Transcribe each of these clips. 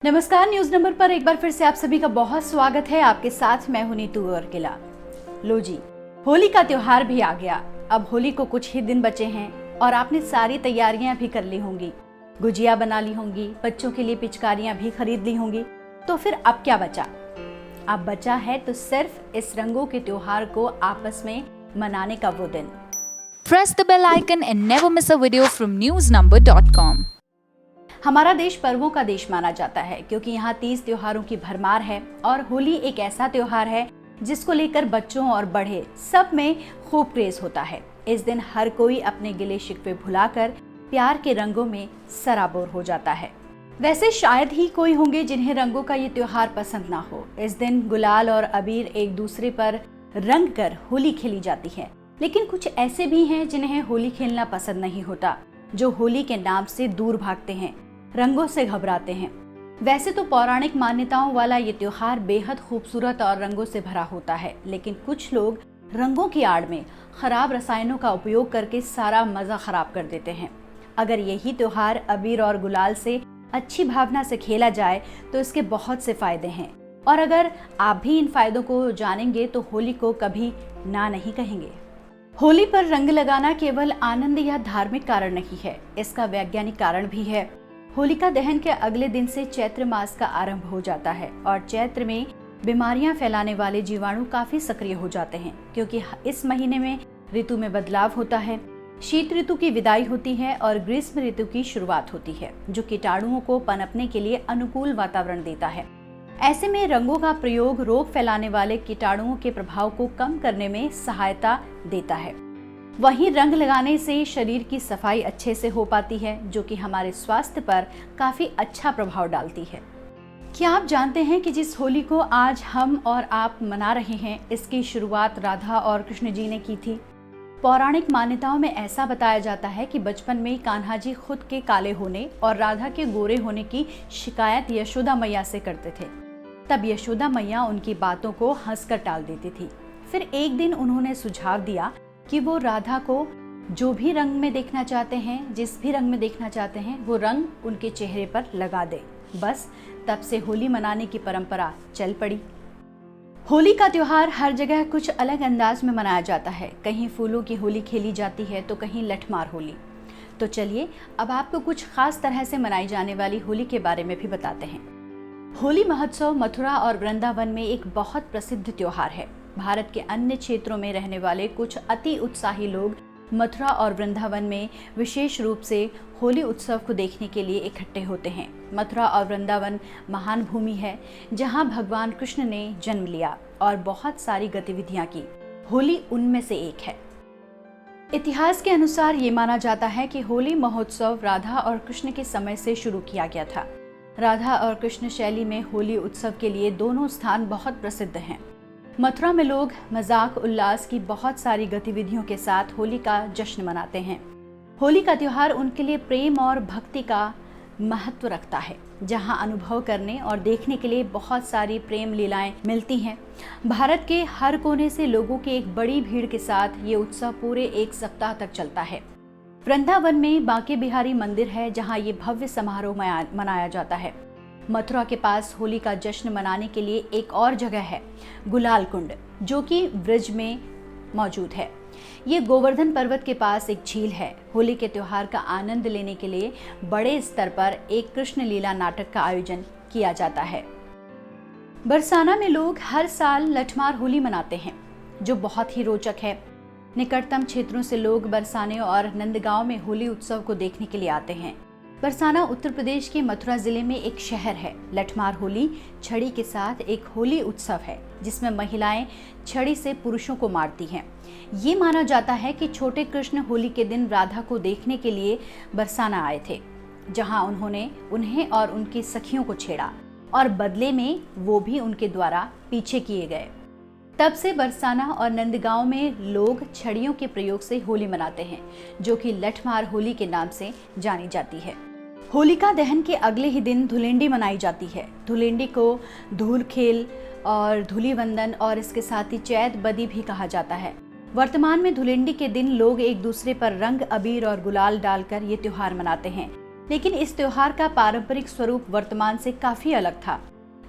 नमस्कार, news number पर एक बार फिर से आप सभी का बहुत स्वागत है। आपके साथ मैं हूं नीतू वर्किला। लो जी, होली का त्योहार भी आ गया। अब होली को कुछ ही दिन बचे हैं और आपने सारी तैयारियां भी कर ली होंगी, गुजिया बना ली होंगी, बच्चों के लिए पिचकारियां भी खरीद ली होंगी। तो फिर अब क्या बचा? अब बचा है तो सिर्फ इस रंगों के त्योहार को आपस में मनाने का वो दिन। Press the bell icon and never miss a video from newsnumber.com. हमारा देश पर्वों का देश माना जाता है क्योंकि यहाँ 30 त्योहारों की भरमार है और होली एक ऐसा त्योहार है जिसको लेकर बच्चों और बड़े सब में खूब क्रेज होता है। इस दिन हर कोई अपने गिले शिकवे भुलाकर प्यार के रंगों में सराबोर हो जाता है। वैसे शायद ही कोई होंगे जिन्हें रंगों का ये त्योहार पसंद ना हो। इस दिन गुलाल और अबीर एक दूसरे पर रंग कर होली खेली जाती है, लेकिन कुछ ऐसे भी हैं जिन्हें होली खेलना पसंद नहीं होता, जो होली के नाम से दूर भागते हैं, रंगों से घबराते हैं। वैसे तो पौराणिक मान्यताओं वाला ये त्योहार बेहद खूबसूरत और रंगों से भरा होता है, लेकिन कुछ लोग रंगों की आड़ में खराब रसायनों का उपयोग करके सारा मजा खराब कर देते हैं। अगर यही त्योहार अबीर और गुलाल से अच्छी भावना से खेला जाए तो इसके बहुत से फायदे हैं, और अगर आप भी इन फायदों को जानेंगे तो होली को कभी ना नहीं कहेंगे। होली पर रंग लगाना केवल आनंद या धार्मिक कारण नहीं है, इसका वैज्ञानिक कारण भी है। होलिका दहन के अगले दिन से चैत्र मास का आरंभ हो जाता है और चैत्र में बीमारियां फैलाने वाले जीवाणु काफी सक्रिय हो जाते हैं, क्योंकि इस महीने में ऋतु में बदलाव होता है। शीत ऋतु की विदाई होती है और ग्रीष्म ऋतु की शुरुआत होती है, जो कीटाणुओं को पनपने के लिए अनुकूल वातावरण देता है। ऐसे में रंगों का प्रयोग रोग फैलाने वाले कीटाणुओं के प्रभाव को कम करने में सहायता देता है। वहीं रंग लगाने से शरीर की सफाई अच्छे से हो पाती है, जो कि हमारे स्वास्थ्य पर काफी अच्छा प्रभाव डालती है। क्या आप जानते हैं कि जिस होली को आज हम और आप मना रहे हैं, इसकी शुरुआत राधा और कृष्ण जी ने की थी। पौराणिक मान्यताओं में ऐसा बताया जाता है कि बचपन में कान्हा जी खुद के काले होने और राधा के गोरे होने की शिकायत यशोदा मैया से करते थे। तब यशोदा मैया उनकी बातों को हंसकर टाल देती थी। फिर एक दिन उन्होंने सुझाव दिया कि वो राधा को जो भी रंग में देखना चाहते हैं, जिस भी रंग में देखना चाहते हैं, वो रंग उनके चेहरे पर लगा दे। बस तब से होली मनाने की परंपरा चल पड़ी। होली का त्योहार हर जगह कुछ अलग अंदाज में मनाया जाता है। कहीं फूलों की होली खेली जाती है तो कहीं लठमार होली। तो चलिए अब आपको कुछ खास तरह से मनाई जाने वाली होली के बारे में भी बताते हैं। होली महोत्सव मथुरा और वृंदावन में एक बहुत प्रसिद्ध त्योहार है। भारत के अन्य क्षेत्रों में रहने वाले कुछ अति उत्साही लोग मथुरा और वृंदावन में विशेष रूप से होली उत्सव को देखने के लिए इकट्ठे होते हैं। मथुरा और वृंदावन महान भूमि है जहां भगवान कृष्ण ने जन्म लिया और बहुत सारी गतिविधियां की। होली उनमें से एक है। इतिहास के अनुसार ये माना जाता है कि होली महोत्सव राधा और कृष्ण के समय से शुरू किया गया था। राधा और कृष्ण शैली में होली उत्सव के लिए दोनों स्थान बहुत प्रसिद्ध हैं। मथुरा में लोग मजाक उल्लास की बहुत सारी गतिविधियों के साथ होली का जश्न मनाते हैं। होली का त्योहार उनके लिए प्रेम और भक्ति का महत्व रखता है, जहां अनुभव करने और देखने के लिए बहुत सारी प्रेम लीलाएं मिलती हैं। भारत के हर कोने से लोगों की एक बड़ी भीड़ के साथ ये उत्सव पूरे एक सप्ताह तक चलता है। वृंदावन में बांके बिहारी मंदिर है जहां ये भव्य समारोह मनाया जाता है। मथुरा के पास होली का जश्न मनाने के लिए एक और जगह है, गुलाल कुंड, जो कि ब्रज में मौजूद है। ये गोवर्धन पर्वत के पास एक झील है। होली के त्योहार का आनंद लेने के लिए बड़े स्तर पर एक कृष्ण लीला नाटक का आयोजन किया जाता है। बरसाना में लोग हर साल लठमार होली मनाते हैं, जो बहुत ही रोचक है। निकटतम क्षेत्रों से लोग बरसाने और नंदगांव में होली उत्सव को देखने के लिए आते हैं। बरसाना उत्तर प्रदेश के मथुरा जिले में एक शहर है। लठमार होली छड़ी के साथ एक होली उत्सव है जिसमें महिलाएं छड़ी से पुरुषों को मारती हैं। ये माना जाता है कि छोटे कृष्ण होली के दिन राधा को देखने के लिए बरसाना आए थे, जहां उन्होंने उन्हें और उनकी सखियों को छेड़ा और बदले में वो भी उनके द्वारा पीछे किए गए। तब से बरसाना और नंदगांव में लोग छड़ियों के प्रयोग से होली मनाते हैं, जो कि लठमार होली के नाम से जानी जाती है। होलिका दहन के अगले ही दिन धुलेंडी मनाई जाती है। धुलेंडी को धूल खेल और धूली वंदन और इसके साथ ही चैत बदी भी कहा जाता है। वर्तमान में धुलेंडी के दिन लोग एक दूसरे पर रंग, अबीर और गुलाल डालकर ये त्योहार मनाते हैं। लेकिन इस त्योहार का पारंपरिक स्वरूप वर्तमान से काफी अलग था।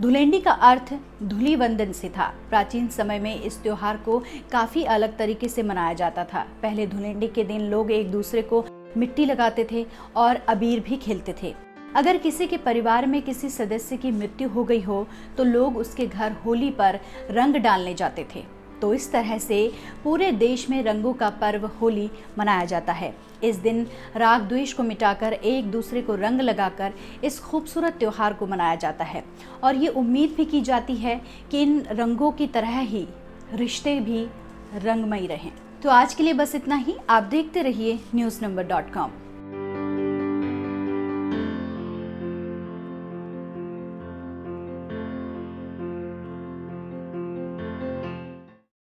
धुलेंडी का अर्थ धूलि वंदन से था। प्राचीन समय में इस त्योहार को काफी अलग तरीके से मनाया जाता था। पहले धुलेंडी के दिन लोग एक दूसरे को मिट्टी लगाते थे और अबीर भी खेलते थे। अगर किसी के परिवार में किसी सदस्य की मृत्यु हो गई हो तो लोग उसके घर होली पर रंग डालने जाते थे। तो इस तरह से पूरे देश में रंगों का पर्व होली मनाया जाता है। इस दिन राग द्वेष को मिटाकर एक दूसरे को रंग लगाकर इस खूबसूरत त्योहार को मनाया जाता है और ये उम्मीद भी की जाती है कि इन रंगों की तरह ही रिश्ते भी रंगमयी रहें। तो आज के लिए बस इतना ही। आप देखते रहिए newsnumber.com।